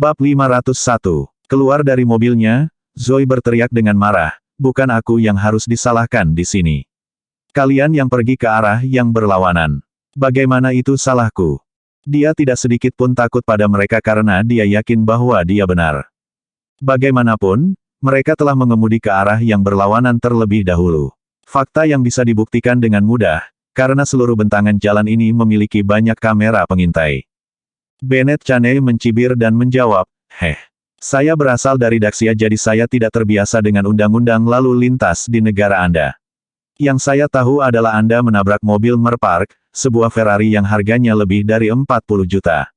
Bab 501. Keluar dari mobilnya, Zoe berteriak dengan marah, bukan aku yang harus disalahkan di sini. Kalian yang pergi ke arah yang berlawanan. Bagaimana itu salahku? Dia tidak sedikit pun takut pada mereka karena dia yakin bahwa dia benar. Bagaimanapun, mereka telah mengemudi ke arah yang berlawanan terlebih dahulu. Fakta yang bisa dibuktikan dengan mudah, karena seluruh bentangan jalan ini memiliki banyak kamera pengintai. Bennett Chaney mencibir dan menjawab, saya berasal dari Daxia jadi saya tidak terbiasa dengan undang-undang lalu lintas di negara Anda. Yang saya tahu adalah Anda menabrak mobil Merpark, sebuah Ferrari yang harganya lebih dari 40 juta.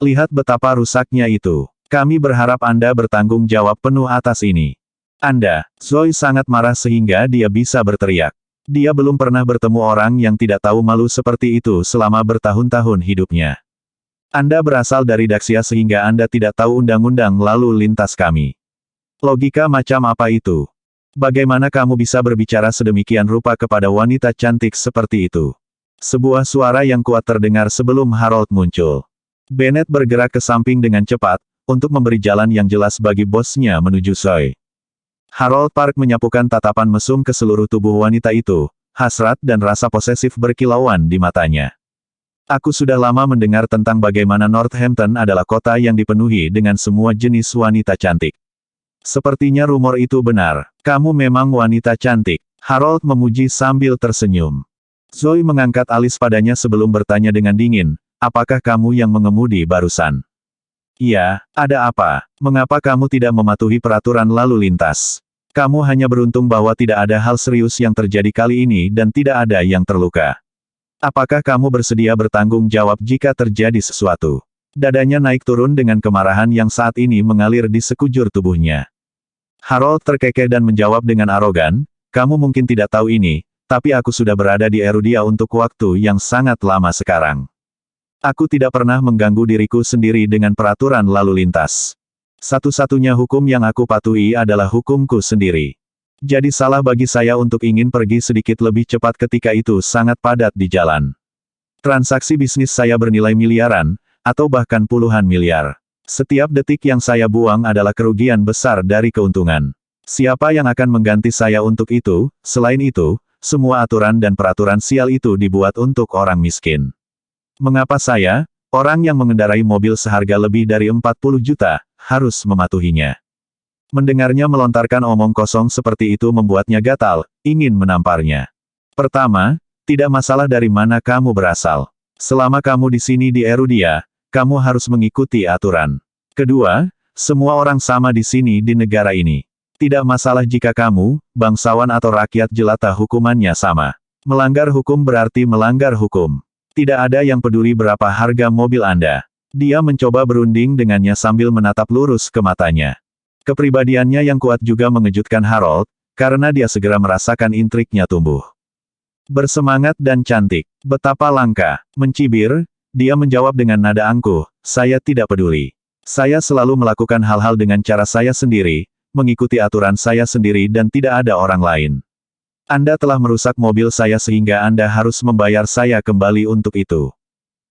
Lihat betapa rusaknya itu. Kami berharap Anda bertanggung jawab penuh atas ini. Anda, Zoe sangat marah sehingga dia bisa berteriak. Dia belum pernah bertemu orang yang tidak tahu malu seperti itu selama bertahun-tahun hidupnya. Anda berasal dari Daxia sehingga Anda tidak tahu undang-undang lalu lintas kami. Logika macam apa itu? Bagaimana kamu bisa berbicara sedemikian rupa kepada wanita cantik seperti itu? Sebuah suara yang kuat terdengar sebelum Harold muncul. Bennett bergerak ke samping dengan cepat, untuk memberi jalan yang jelas bagi bosnya menuju Zoe. Harold Park menyapukan tatapan mesum ke seluruh tubuh wanita itu, hasrat dan rasa posesif berkilauan di matanya. Aku sudah lama mendengar tentang bagaimana Northampton adalah kota yang dipenuhi dengan semua jenis wanita cantik. Sepertinya rumor itu benar. Kamu memang wanita cantik. Harold memuji sambil tersenyum. Zoe mengangkat alis padanya sebelum bertanya dengan dingin, apakah kamu yang mengemudi barusan? Iya, ada apa? Mengapa kamu tidak mematuhi peraturan lalu lintas? Kamu hanya beruntung bahwa tidak ada hal serius yang terjadi kali ini dan tidak ada yang terluka. Apakah kamu bersedia bertanggung jawab jika terjadi sesuatu? Dadanya naik turun dengan kemarahan yang saat ini mengalir di sekujur tubuhnya. Harold terkekeh dan menjawab dengan arogan, kamu mungkin tidak tahu ini, tapi aku sudah berada di Erudia untuk waktu yang sangat lama sekarang. Aku tidak pernah mengganggu diriku sendiri dengan peraturan lalu lintas. Satu-satunya hukum yang aku patuhi adalah hukumku sendiri. Jadi salah bagi saya untuk ingin pergi sedikit lebih cepat ketika itu sangat padat di jalan. Transaksi bisnis saya bernilai miliaran, atau bahkan puluhan miliar. Setiap detik yang saya buang adalah kerugian besar dari keuntungan. Siapa yang akan mengganti saya untuk itu? Selain itu, semua aturan dan peraturan sial itu dibuat untuk orang miskin. Mengapa saya, orang yang mengendarai mobil seharga lebih dari 40 juta, harus mematuhinya? Mendengarnya melontarkan omong kosong seperti itu membuatnya gatal, ingin menamparnya. Pertama, tidak masalah dari mana kamu berasal. Selama kamu di sini di Erudia, kamu harus mengikuti aturan. Kedua, semua orang sama di sini di negara ini. Tidak masalah jika kamu, bangsawan atau rakyat jelata hukumannya sama. Melanggar hukum berarti melanggar hukum. Tidak ada yang peduli berapa harga mobil Anda. Dia mencoba berunding dengannya sambil menatap lurus ke matanya. Kepribadiannya yang kuat juga mengejutkan Harold, karena dia segera merasakan intriknya tumbuh. Bersemangat dan cantik. Betapa langka. Mencibir, dia menjawab dengan nada angkuh, saya tidak peduli. Saya selalu melakukan hal-hal dengan cara saya sendiri, mengikuti aturan saya sendiri dan tidak ada orang lain. Anda telah merusak mobil saya sehingga Anda harus membayar saya kembali untuk itu.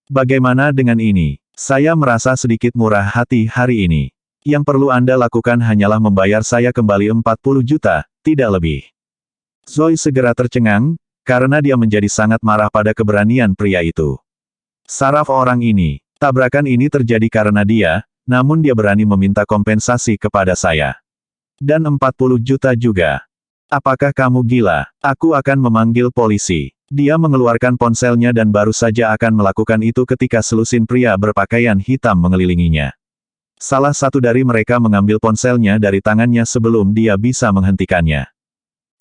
Bagaimana dengan ini? Saya merasa sedikit murah hati hari ini. Yang perlu Anda lakukan hanyalah membayar saya kembali 40 juta, tidak lebih. Zoe segera tercengang, karena dia menjadi sangat marah pada keberanian pria itu. Saraf orang ini. Tabrakan ini terjadi karena dia, namun dia berani meminta kompensasi kepada saya. Dan 40 juta juga. Apakah kamu gila? Aku akan memanggil polisi. Dia mengeluarkan ponselnya dan baru saja akan melakukan itu ketika selusin pria berpakaian hitam mengelilinginya. Salah satu dari mereka mengambil ponselnya dari tangannya sebelum dia bisa menghentikannya.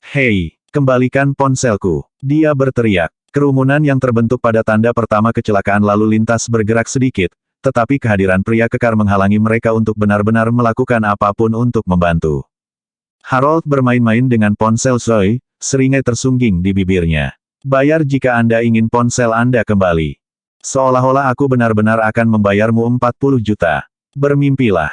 Hei, kembalikan ponselku. Dia berteriak. Kerumunan yang terbentuk pada tanda pertama kecelakaan lalu lintas bergerak sedikit, tetapi kehadiran pria kekar menghalangi mereka untuk benar-benar melakukan apapun untuk membantu. Harold bermain-main dengan ponsel Zoe, seringai tersungging di bibirnya. Bayar jika Anda ingin ponsel Anda kembali. Seolah-olah aku benar-benar akan membayarmu 40 juta. Bermimpilah.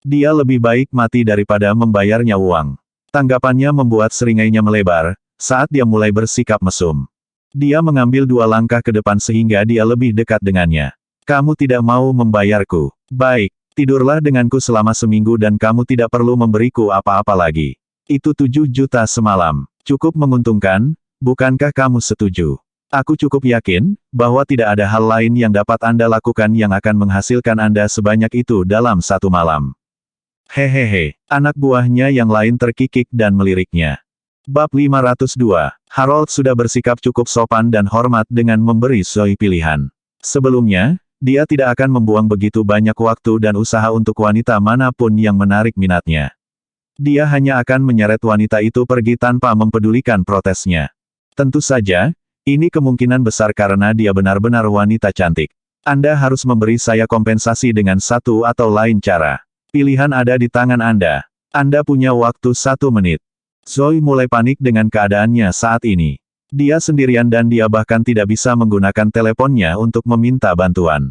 Dia lebih baik mati daripada membayarnya uang. Tanggapannya membuat seringainya melebar, saat dia mulai bersikap mesum. Dia mengambil 2 langkah ke depan sehingga dia lebih dekat dengannya. Kamu tidak mau membayarku. Baik, Tidurlah denganku selama seminggu dan kamu tidak perlu memberiku apa-apa lagi. Itu 7 juta semalam. Cukup menguntungkan, bukankah kamu setuju? Aku cukup yakin, bahwa tidak ada hal lain yang dapat Anda lakukan yang akan menghasilkan Anda sebanyak itu dalam satu malam. Hehehe, anak buahnya yang lain terkikik dan meliriknya. Bab 502, Harold sudah bersikap cukup sopan dan hormat dengan memberi Zoe pilihan. Sebelumnya, dia tidak akan membuang begitu banyak waktu dan usaha untuk wanita manapun yang menarik minatnya. Dia hanya akan menyeret wanita itu pergi tanpa mempedulikan protesnya. Tentu saja, ini kemungkinan besar karena dia benar-benar wanita cantik. Anda harus memberi saya kompensasi dengan satu atau lain cara. Pilihan ada di tangan Anda. Anda punya waktu 1 menit. Zoe mulai panik dengan keadaannya saat ini. Dia sendirian dan dia bahkan tidak bisa menggunakan teleponnya untuk meminta bantuan.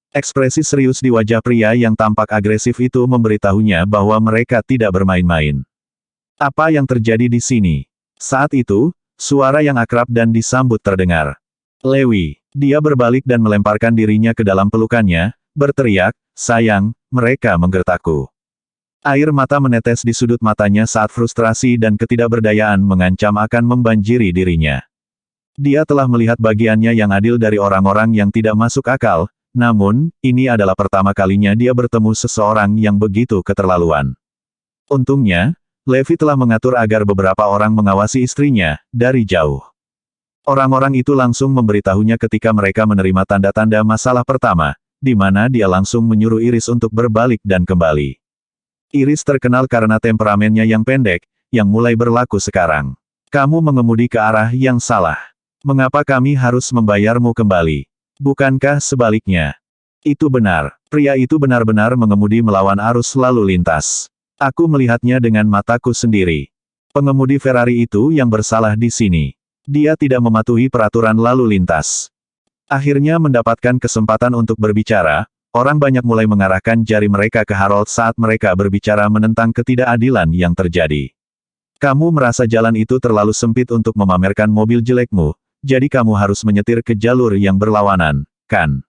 Ekspresi serius di wajah pria yang tampak agresif itu memberitahunya bahwa mereka tidak bermain-main. Apa yang terjadi di sini? Saat itu, suara yang akrab dan disambut terdengar. Lewi. Dia berbalik dan melemparkan dirinya ke dalam pelukannya, berteriak, "Sayang, mereka menggertakku." Air mata menetes di sudut matanya saat frustrasi dan ketidakberdayaan mengancam akan membanjiri dirinya. Dia telah melihat bagiannya yang adil dari orang-orang yang tidak masuk akal, namun, ini adalah pertama kalinya dia bertemu seseorang yang begitu keterlaluan. Untungnya, Levi telah mengatur agar beberapa orang mengawasi istrinya, dari jauh. Orang-orang itu langsung memberitahunya ketika mereka menerima tanda-tanda masalah pertama, di mana dia langsung menyuruh Iris untuk berbalik dan kembali. Iris terkenal karena temperamennya yang pendek, yang mulai berlaku sekarang. Kamu mengemudi ke arah yang salah. Mengapa kami harus membayarmu kembali? Bukankah sebaliknya? Itu benar. Pria itu benar-benar mengemudi melawan arus lalu lintas. Aku melihatnya dengan mataku sendiri. Pengemudi Ferrari itu yang bersalah di sini. Dia tidak mematuhi peraturan lalu lintas. Akhirnya mendapatkan kesempatan untuk berbicara, orang banyak mulai mengarahkan jari mereka ke Harold saat mereka berbicara menentang ketidakadilan yang terjadi. Kamu merasa jalan itu terlalu sempit untuk memamerkan mobil jelekmu, jadi kamu harus menyetir ke jalur yang berlawanan, kan?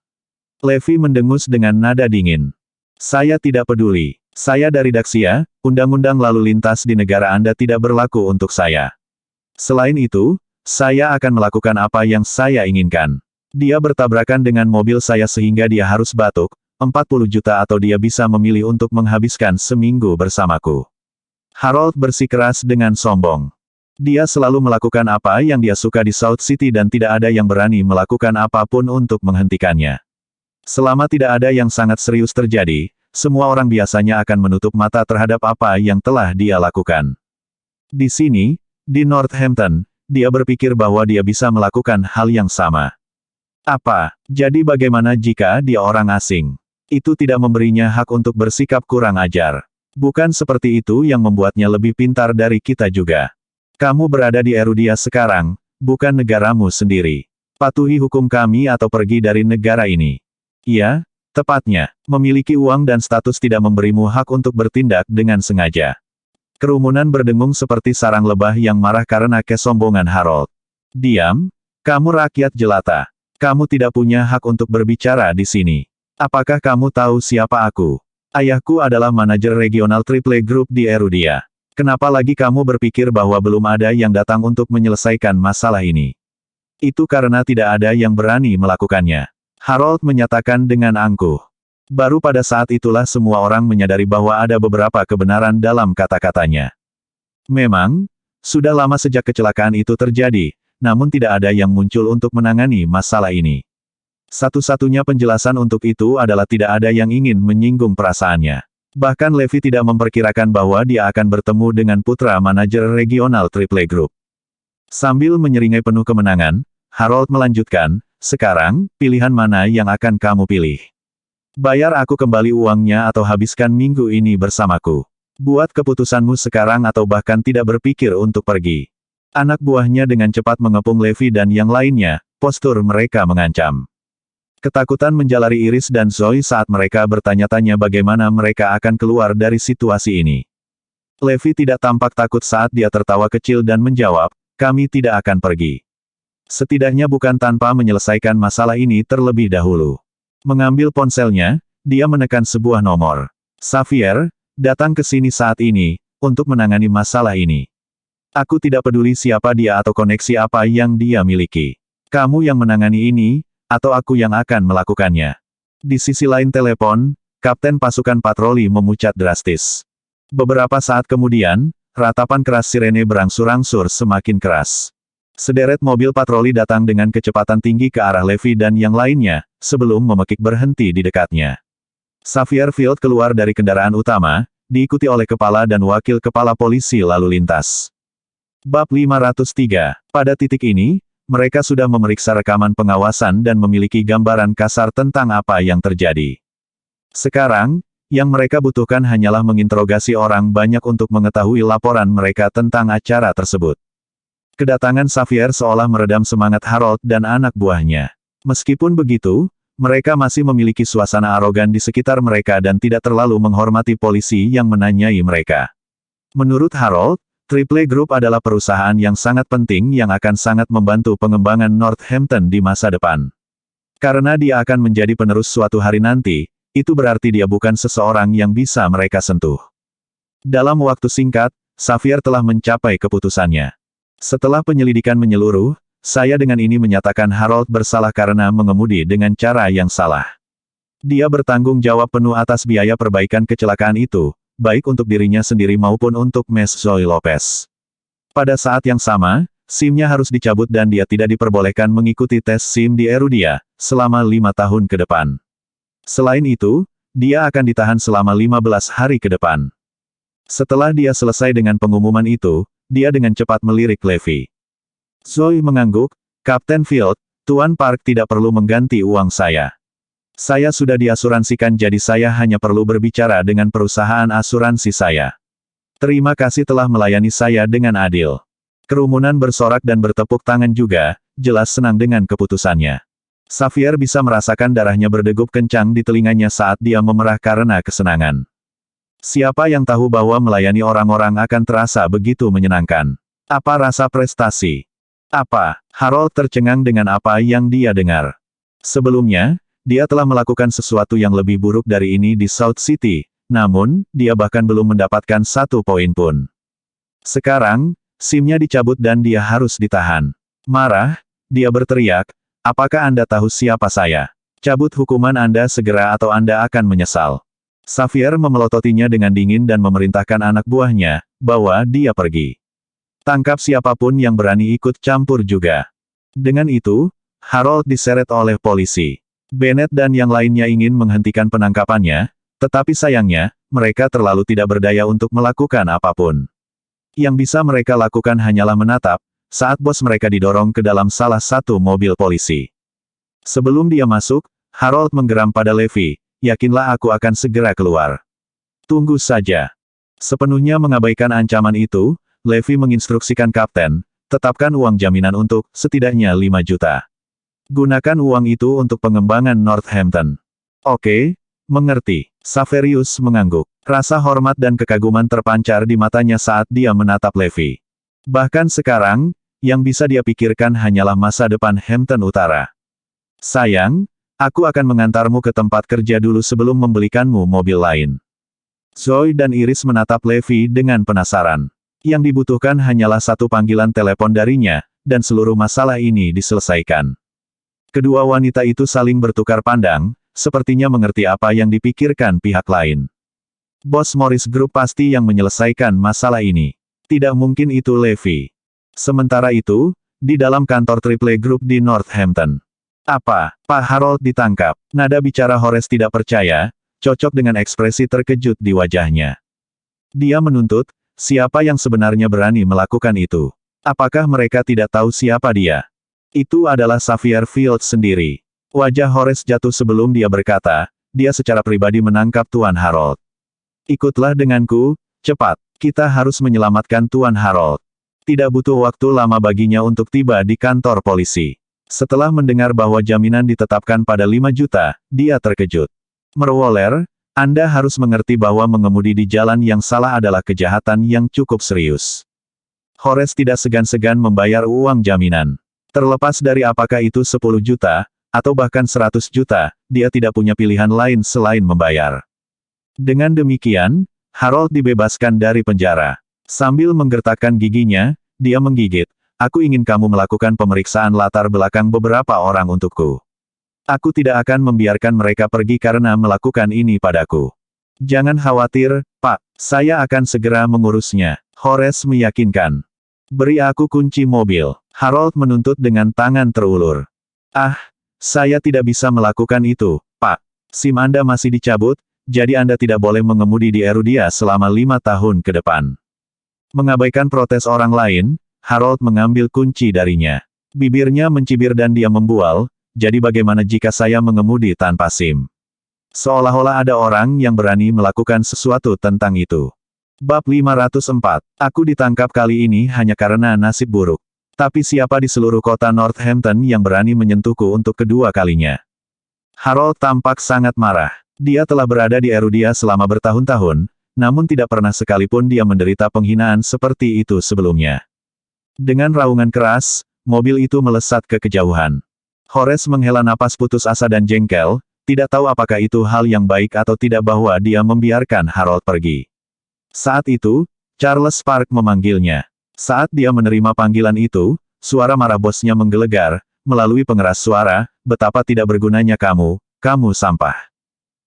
Levi mendengus dengan nada dingin. Saya tidak peduli. Saya dari Daxia, undang-undang lalu lintas di negara Anda tidak berlaku untuk saya. Selain itu, saya akan melakukan apa yang saya inginkan. Dia bertabrakan dengan mobil saya sehingga dia harus batuk, 40 juta atau dia bisa memilih untuk menghabiskan seminggu bersamaku. Harold bersikeras dengan sombong. Dia selalu melakukan apa yang dia suka di South City dan tidak ada yang berani melakukan apapun untuk menghentikannya. Selama tidak ada yang sangat serius terjadi, semua orang biasanya akan menutup mata terhadap apa yang telah dia lakukan. Di sini, di Northampton, dia berpikir bahwa dia bisa melakukan hal yang sama. Apa? Jadi bagaimana jika dia orang asing? Itu tidak memberinya hak untuk bersikap kurang ajar. Bukan seperti itu yang membuatnya lebih pintar dari kita juga. Kamu berada di Erudia sekarang, bukan negaramu sendiri. Patuhi hukum kami atau pergi dari negara ini. Iya, tepatnya, memiliki uang dan status tidak memberimu hak untuk bertindak dengan sengaja. Kerumunan berdengung seperti sarang lebah yang marah karena kesombongan Harold. Diam, kamu rakyat jelata. Kamu tidak punya hak untuk berbicara di sini. Apakah kamu tahu siapa aku? Ayahku adalah manajer regional Triple Group di Erudia. Kenapa lagi kamu berpikir bahwa belum ada yang datang untuk menyelesaikan masalah ini? Itu karena tidak ada yang berani melakukannya. Harold menyatakan dengan angkuh. Baru pada saat itulah semua orang menyadari bahwa ada beberapa kebenaran dalam kata-katanya. Memang, sudah lama sejak kecelakaan itu terjadi, namun tidak ada yang muncul untuk menangani masalah ini. Satu-satunya penjelasan untuk itu adalah tidak ada yang ingin menyinggung perasaannya. Bahkan Levi tidak memperkirakan bahwa dia akan bertemu dengan putra manajer regional Triple Group. Sambil menyeringai penuh kemenangan, Harold melanjutkan, sekarang, pilihan mana yang akan kamu pilih? Bayar aku kembali uangnya atau habiskan minggu ini bersamaku. Buat keputusanmu sekarang atau bahkan tidak berpikir untuk pergi. Anak buahnya dengan cepat mengepung Levi dan yang lainnya, postur mereka mengancam. Ketakutan menjalari Iris dan Zoe saat mereka bertanya-tanya bagaimana mereka akan keluar dari situasi ini. Levi tidak tampak takut saat dia tertawa kecil dan menjawab, kami tidak akan pergi. Setidaknya bukan tanpa menyelesaikan masalah ini terlebih dahulu. Mengambil ponselnya, dia menekan sebuah nomor. Xavier, datang ke sini saat ini, untuk menangani masalah ini. Aku tidak peduli siapa dia atau koneksi apa yang dia miliki. Kamu yang menangani ini, atau aku yang akan melakukannya. Di sisi lain telepon, Kapten pasukan patroli memucat drastis. Beberapa saat kemudian, ratapan keras sirene berangsur-angsur semakin keras. Sederet mobil patroli datang dengan kecepatan tinggi ke arah Levi dan yang lainnya, sebelum memekik berhenti di dekatnya. Xavier Field keluar dari kendaraan utama, diikuti oleh kepala dan wakil kepala polisi lalu lintas. Bab 503. Pada titik ini, mereka sudah memeriksa rekaman pengawasan dan memiliki gambaran kasar tentang apa yang terjadi. Sekarang, yang mereka butuhkan hanyalah menginterogasi orang banyak untuk mengetahui laporan mereka tentang acara tersebut. Kedatangan Xavier seolah meredam semangat Harold dan anak buahnya. Meskipun begitu, mereka masih memiliki suasana arogan di sekitar mereka dan tidak terlalu menghormati polisi yang menanyai mereka. Menurut Harold, Triple Group adalah perusahaan yang sangat penting yang akan sangat membantu pengembangan Northampton di masa depan. Karena dia akan menjadi penerus suatu hari nanti, itu berarti dia bukan seseorang yang bisa mereka sentuh. Dalam waktu singkat, Xavier telah mencapai keputusannya. Setelah penyelidikan menyeluruh, saya dengan ini menyatakan Harold bersalah karena mengemudi dengan cara yang salah. Dia bertanggung jawab penuh atas biaya perbaikan kecelakaan itu, baik untuk dirinya sendiri maupun untuk Ms. Zoe Lopez. Pada saat yang sama, SIM-nya harus dicabut dan dia tidak diperbolehkan mengikuti tes SIM di Erudia, selama 5 tahun ke depan. Selain itu, dia akan ditahan selama 15 hari ke depan. Setelah dia selesai dengan pengumuman itu, dia dengan cepat melirik Levi. Zoe mengangguk, Kapten Field, Tuan Park tidak perlu mengganti uang saya. Saya sudah diasuransikan jadi saya hanya perlu berbicara dengan perusahaan asuransi saya. Terima kasih telah melayani saya dengan adil. Kerumunan bersorak dan bertepuk tangan juga, jelas senang dengan keputusannya. Xavier bisa merasakan darahnya berdegup kencang di telinganya saat dia memerah karena kesenangan. Siapa yang tahu bahwa melayani orang-orang akan terasa begitu menyenangkan? Apa rasa prestasi? Apa? Harold tercengang dengan apa yang dia dengar. Sebelumnya, dia telah melakukan sesuatu yang lebih buruk dari ini di South City, namun, dia bahkan belum mendapatkan 1 poin pun. Sekarang, SIM-nya dicabut dan dia harus ditahan. Marah, dia berteriak, apakah Anda tahu siapa saya? Cabut hukuman Anda segera atau Anda akan menyesal. Xavier memelototinya dengan dingin dan memerintahkan anak buahnya, bahwa dia pergi. Tangkap siapapun yang berani ikut campur juga. Dengan itu, Harold diseret oleh polisi. Bennett dan yang lainnya ingin menghentikan penangkapannya, tetapi sayangnya, mereka terlalu tidak berdaya untuk melakukan apapun. Yang bisa mereka lakukan hanyalah menatap, saat bos mereka didorong ke dalam salah satu mobil polisi. Sebelum dia masuk, Harold menggeram pada Levi, yakinlah aku akan segera keluar. Tunggu saja. Sepenuhnya mengabaikan ancaman itu, Levi menginstruksikan kapten, tetapkan uang jaminan untuk, setidaknya 5 juta. Gunakan uang itu untuk pengembangan Northampton. Oke, mengerti. Xaverius mengangguk. Rasa hormat dan kekaguman terpancar di matanya saat dia menatap Levi. Bahkan sekarang, yang bisa dia pikirkan hanyalah masa depan Hampton Utara. Sayang, aku akan mengantarmu ke tempat kerja dulu sebelum membelikanmu mobil lain. Zoe dan Iris menatap Levi dengan penasaran. Yang dibutuhkan hanyalah 1 panggilan telepon darinya, dan seluruh masalah ini diselesaikan. Kedua wanita itu saling bertukar pandang, sepertinya mengerti apa yang dipikirkan pihak lain. Bos Morris Group pasti yang menyelesaikan masalah ini. Tidak mungkin itu Levi. Sementara itu, di dalam kantor Triple Group di Northampton. Apa? Pak Harold ditangkap. Nada bicara Horace tidak percaya, cocok dengan ekspresi terkejut di wajahnya. Dia menuntut, siapa yang sebenarnya berani melakukan itu? Apakah mereka tidak tahu siapa dia? Itu adalah Xavier Field sendiri. Wajah Horace jatuh sebelum dia berkata, dia secara pribadi menangkap Tuan Harold. Ikutlah denganku, cepat. Kita harus menyelamatkan Tuan Harold. Tidak butuh waktu lama baginya untuk tiba di kantor polisi. Setelah mendengar bahwa jaminan ditetapkan pada 5 juta, dia terkejut. Merwoler, Anda harus mengerti bahwa mengemudi di jalan yang salah adalah kejahatan yang cukup serius. Horace tidak segan-segan membayar uang jaminan. Terlepas dari apakah itu 10 juta, atau bahkan 100 juta, dia tidak punya pilihan lain selain membayar. Dengan demikian, Harold dibebaskan dari penjara. Sambil menggertakkan giginya, dia menggigit. Aku ingin kamu melakukan pemeriksaan latar belakang beberapa orang untukku. Aku tidak akan membiarkan mereka pergi karena melakukan ini padaku. Jangan khawatir, Pak. Saya akan segera mengurusnya. Horace meyakinkan. Beri aku kunci mobil. Harold menuntut dengan tangan terulur. Ah, saya tidak bisa melakukan itu, Pak. SIM Anda masih dicabut, jadi Anda tidak boleh mengemudi di Erudia selama 5 tahun ke depan. Mengabaikan protes orang lain, Harold mengambil kunci darinya. Bibirnya mencibir dan dia membual, jadi bagaimana jika saya mengemudi tanpa SIM? Seolah-olah ada orang yang berani melakukan sesuatu tentang itu. Bab 504. Aku ditangkap kali ini hanya karena nasib buruk. Tapi siapa di seluruh kota Northampton yang berani menyentuhku untuk kedua kalinya? Harold tampak sangat marah. Dia telah berada di Erudia selama bertahun-tahun, namun tidak pernah sekalipun dia menderita penghinaan seperti itu sebelumnya. Dengan raungan keras, mobil itu melesat ke kejauhan. Horace menghela napas putus asa dan jengkel, tidak tahu apakah itu hal yang baik atau tidak bahwa dia membiarkan Harold pergi. Saat itu, Charles Park memanggilnya. Saat dia menerima panggilan itu, suara marah bosnya menggelegar, melalui pengeras suara, betapa tidak bergunanya kamu sampah.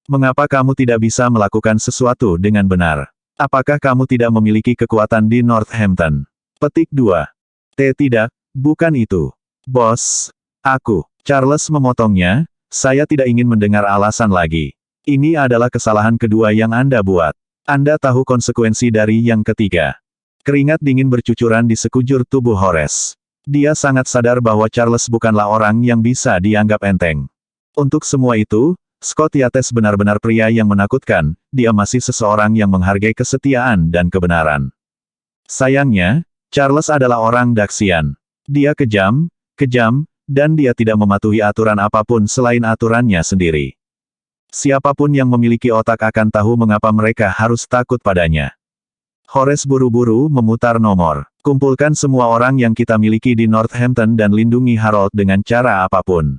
Mengapa kamu tidak bisa melakukan sesuatu dengan benar? Apakah kamu tidak memiliki kekuatan di Northampton? Petik 2. Tidak, bukan itu. Bos, aku. Charles memotongnya, saya tidak ingin mendengar alasan lagi. Ini adalah kesalahan kedua yang Anda buat. Anda tahu konsekuensi dari yang ketiga. Keringat dingin bercucuran di sekujur tubuh Horace. Dia sangat sadar bahwa Charles bukanlah orang yang bisa dianggap enteng. Untuk semua itu, Scott Yates benar-benar pria yang menakutkan, dia masih seseorang yang menghargai kesetiaan dan kebenaran. Sayangnya, Charles adalah orang daksian. Dia kejam, dan dia tidak mematuhi aturan apapun selain aturannya sendiri. Siapapun yang memiliki otak akan tahu mengapa mereka harus takut padanya. Horace buru-buru memutar nomor. Kumpulkan semua orang yang kita miliki di Northampton dan lindungi Harold dengan cara apapun.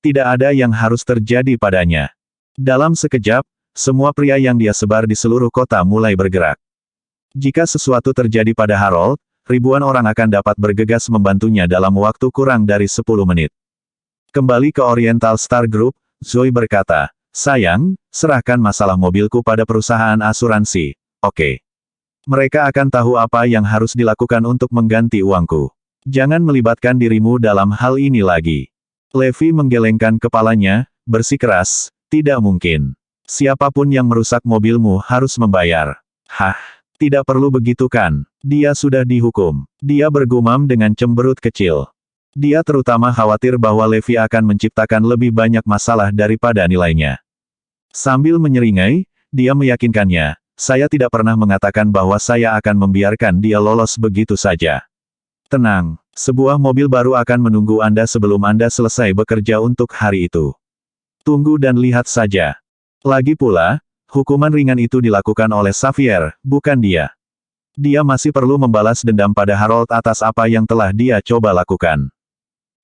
Tidak ada yang harus terjadi padanya. Dalam sekejap, semua pria yang dia sebar di seluruh kota mulai bergerak. Jika sesuatu terjadi pada Harold, ribuan orang akan dapat bergegas membantunya dalam waktu kurang dari 10 menit. Kembali ke Oriental Star Group, Zoe berkata, sayang, serahkan masalah mobilku pada perusahaan asuransi, oke. Mereka akan tahu apa yang harus dilakukan untuk mengganti uangku. Jangan melibatkan dirimu dalam hal ini lagi. Levi menggelengkan kepalanya, bersikeras, tidak mungkin. Siapapun yang merusak mobilmu harus membayar. Hah? Tidak perlu begitu kan? Dia sudah dihukum. Dia bergumam dengan cemberut kecil. Dia terutama khawatir bahwa Levi akan menciptakan lebih banyak masalah daripada nilainya. Sambil menyeringai, dia meyakinkannya, saya tidak pernah mengatakan bahwa saya akan membiarkan dia lolos begitu saja. Tenang, sebuah mobil baru akan menunggu Anda sebelum Anda selesai bekerja untuk hari itu. Tunggu dan lihat saja. Lagi pula, hukuman ringan itu dilakukan oleh Xavier, bukan dia. Dia masih perlu membalas dendam pada Harold atas apa yang telah dia coba lakukan.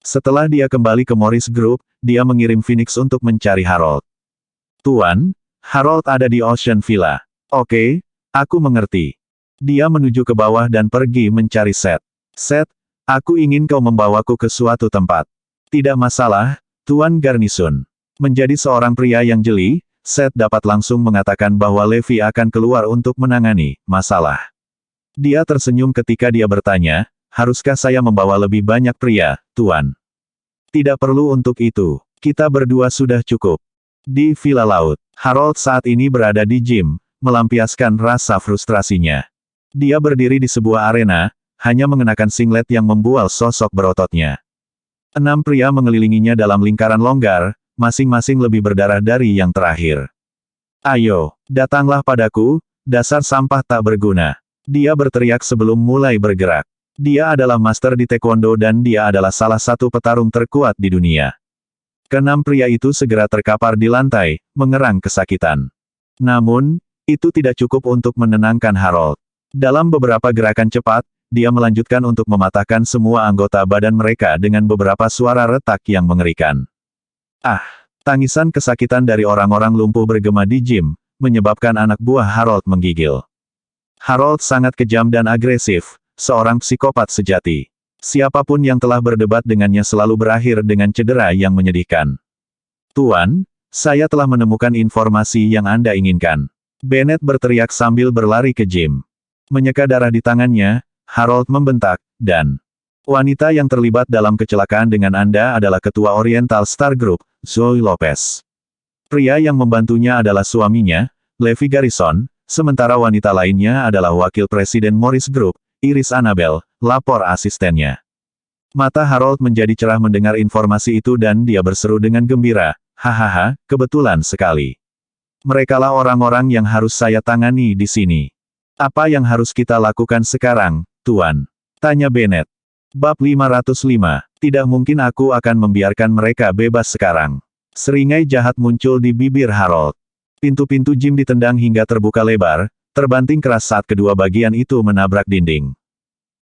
Setelah dia kembali ke Morris Group, dia mengirim Phoenix untuk mencari Harold. Tuan, Harold ada di Ocean Villa. Oke, aku mengerti. Dia menuju ke bawah dan pergi mencari Seth. Seth, aku ingin kau membawaku ke suatu tempat. Tidak masalah, Tuan Garnison. Menjadi seorang pria yang jeli, Seth dapat langsung mengatakan bahwa Levi akan keluar untuk menangani masalah. Dia tersenyum ketika dia bertanya, haruskah saya membawa lebih banyak pria, Tuan? Tidak perlu untuk itu. Kita berdua sudah cukup. Di Villa Laut, Harold saat ini berada di gym, melampiaskan rasa frustrasinya. Dia berdiri di sebuah arena, hanya mengenakan singlet yang membual sosok berototnya. 6 pria mengelilinginya dalam lingkaran longgar, masing-masing lebih berdarah dari yang terakhir. Ayo, datanglah padaku, dasar sampah tak berguna. Dia berteriak sebelum mulai bergerak. Dia adalah master di taekwondo dan dia adalah salah satu petarung terkuat di dunia. Keenam pria itu segera terkapar di lantai, mengerang kesakitan. Namun, itu tidak cukup untuk menenangkan Harold. Dalam beberapa gerakan cepat, dia melanjutkan untuk mematahkan semua anggota badan mereka dengan beberapa suara retak yang mengerikan. Ah! Tangisan kesakitan dari orang-orang lumpuh bergema di gym, menyebabkan anak buah Harold menggigil. Harold sangat kejam dan agresif, seorang psikopat sejati. Siapapun yang telah berdebat dengannya selalu berakhir dengan cedera yang menyedihkan. Tuan, saya telah menemukan informasi yang Anda inginkan. Bennett berteriak sambil berlari ke gym. Menyeka darah di tangannya, Harold membentak, dan wanita yang terlibat dalam kecelakaan dengan Anda adalah ketua Oriental Star Group, Zoe Lopez. Pria yang membantunya adalah suaminya, Levi Garrison, sementara wanita lainnya adalah wakil presiden Morris Group, Iris Annabel, lapor asistennya. Mata Harold menjadi cerah mendengar informasi itu dan dia berseru dengan gembira, hahaha, kebetulan sekali. Merekalah orang-orang yang harus saya tangani di sini. Apa yang harus kita lakukan sekarang, Tuan? Tanya Bennett. Bab 505, tidak mungkin aku akan membiarkan mereka bebas sekarang. Seringai jahat muncul di bibir Harold. Pintu-pintu gym ditendang hingga terbuka lebar, terbanting keras saat kedua bagian itu menabrak dinding.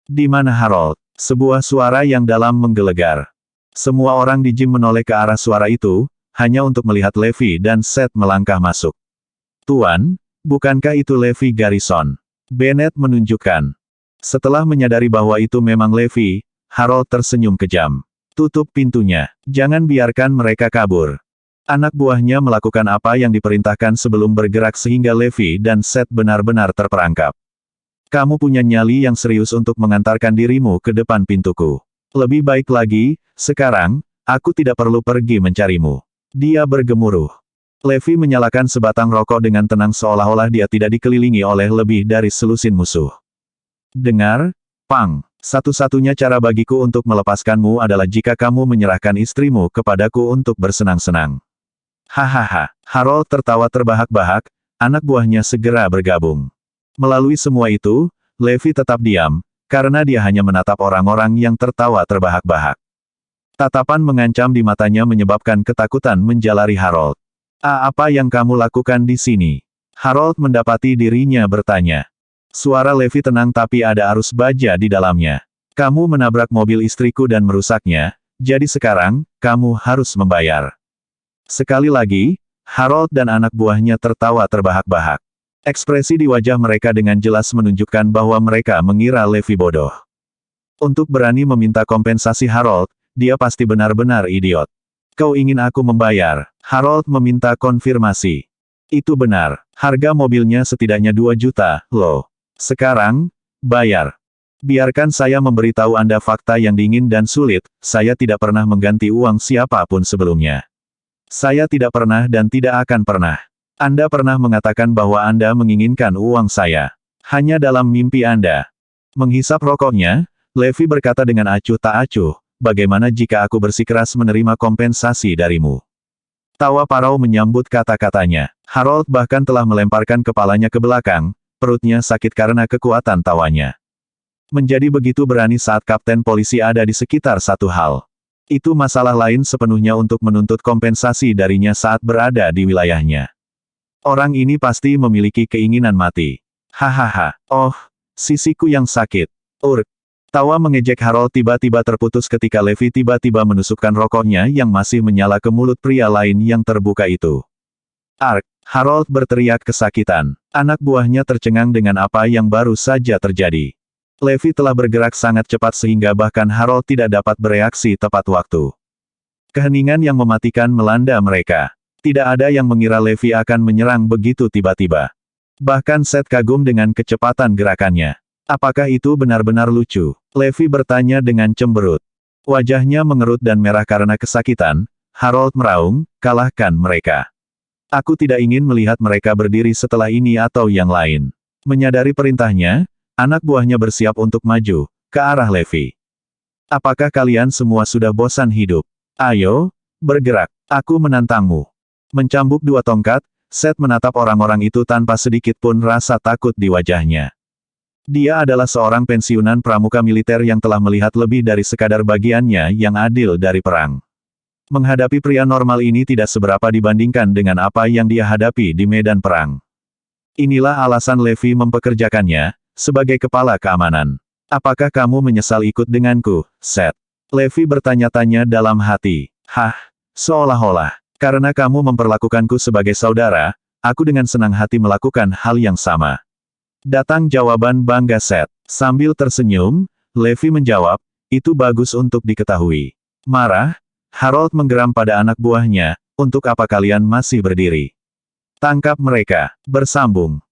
Di mana Harold? Sebuah suara yang dalam menggelegar. Semua orang di gym menoleh ke arah suara itu, hanya untuk melihat Levi dan Seth melangkah masuk. Tuan, bukankah itu Levi Garrison? Bennett menunjukkan. Setelah menyadari bahwa itu memang Levi, Harold tersenyum kejam. Tutup pintunya. Jangan biarkan mereka kabur. Anak buahnya melakukan apa yang diperintahkan sebelum bergerak sehingga Levi dan Seth benar-benar terperangkap. Kamu punya nyali yang serius untuk mengantarkan dirimu ke depan pintuku. Lebih baik lagi, sekarang, aku tidak perlu pergi mencarimu. Dia bergemuruh. Levi menyalakan sebatang rokok dengan tenang seolah-olah dia tidak dikelilingi oleh lebih dari selusin musuh. Dengar, Pang, satu-satunya cara bagiku untuk melepaskanmu adalah jika kamu menyerahkan istrimu kepadaku untuk bersenang-senang. Hahaha, Harold tertawa terbahak-bahak, anak buahnya segera bergabung. Melalui semua itu, Levi tetap diam, karena dia hanya menatap orang-orang yang tertawa terbahak-bahak. Tatapan mengancam di matanya menyebabkan ketakutan menjalari Harold. Apa yang kamu lakukan di sini? Harold mendapati dirinya bertanya. Suara Levi tenang tapi ada arus baja di dalamnya. Kamu menabrak mobil istriku dan merusaknya, jadi sekarang, kamu harus membayar. Sekali lagi, Harold dan anak buahnya tertawa terbahak-bahak. Ekspresi di wajah mereka dengan jelas menunjukkan bahwa mereka mengira Levi bodoh. Untuk berani meminta kompensasi Harold, dia pasti benar-benar idiot. Kau ingin aku membayar? Harold meminta konfirmasi. Itu benar. Harga mobilnya setidaknya 2 juta, loh. Sekarang, bayar. Biarkan saya memberitahu Anda fakta yang dingin dan sulit, saya tidak pernah mengganti uang siapapun sebelumnya. Saya tidak pernah dan tidak akan pernah. Anda pernah mengatakan bahwa Anda menginginkan uang saya. Hanya dalam mimpi Anda. Menghisap rokoknya, Levi berkata dengan acuh tak acuh. Bagaimana jika aku bersikeras menerima kompensasi darimu? Tawa parau menyambut kata-katanya. Harold bahkan telah melemparkan kepalanya ke belakang, perutnya sakit karena kekuatan tawanya. Menjadi begitu berani saat kapten polisi ada di sekitar satu hal. Itu masalah lain sepenuhnya untuk menuntut kompensasi darinya saat berada di wilayahnya. Orang ini pasti memiliki keinginan mati. Hahaha, oh, sisiku yang sakit. Tawa mengejek Harold tiba-tiba terputus ketika Levi tiba-tiba menusukkan rokoknya yang masih menyala ke mulut pria lain yang terbuka itu. Ark! Harold berteriak kesakitan. Anak buahnya tercengang dengan apa yang baru saja terjadi. Levi telah bergerak sangat cepat sehingga bahkan Harold tidak dapat bereaksi tepat waktu. Keheningan yang mematikan melanda mereka. Tidak ada yang mengira Levi akan menyerang begitu tiba-tiba. Bahkan Seth kagum dengan kecepatan gerakannya. Apakah itu benar-benar lucu? Levi bertanya dengan cemberut. Wajahnya mengerut dan merah karena kesakitan. Harold meraung, kalahkan mereka. Aku tidak ingin melihat mereka berdiri setelah ini atau yang lain. Menyadari perintahnya, anak buahnya bersiap untuk maju, ke arah Levi. Apakah kalian semua sudah bosan hidup? Ayo, bergerak, aku menantangmu. Mencambuk 2 tongkat, Seth menatap orang-orang itu tanpa sedikit pun rasa takut di wajahnya. Dia adalah seorang pensiunan pramuka militer yang telah melihat lebih dari sekadar bagiannya yang adil dari perang. Menghadapi pria normal ini tidak seberapa dibandingkan dengan apa yang dia hadapi di medan perang. Inilah alasan Levi mempekerjakannya, sebagai kepala keamanan. Apakah kamu menyesal ikut denganku, Seth? Levi bertanya-tanya dalam hati. Hah, Seolah-olah, karena kamu memperlakukanku sebagai saudara, aku dengan senang hati melakukan hal yang sama. Datang jawaban bangga Seth. Sambil tersenyum, Levi menjawab, itu bagus untuk diketahui. Marah, Harold menggeram pada anak buahnya, untuk apa kalian masih berdiri? Tangkap mereka. Bersambung.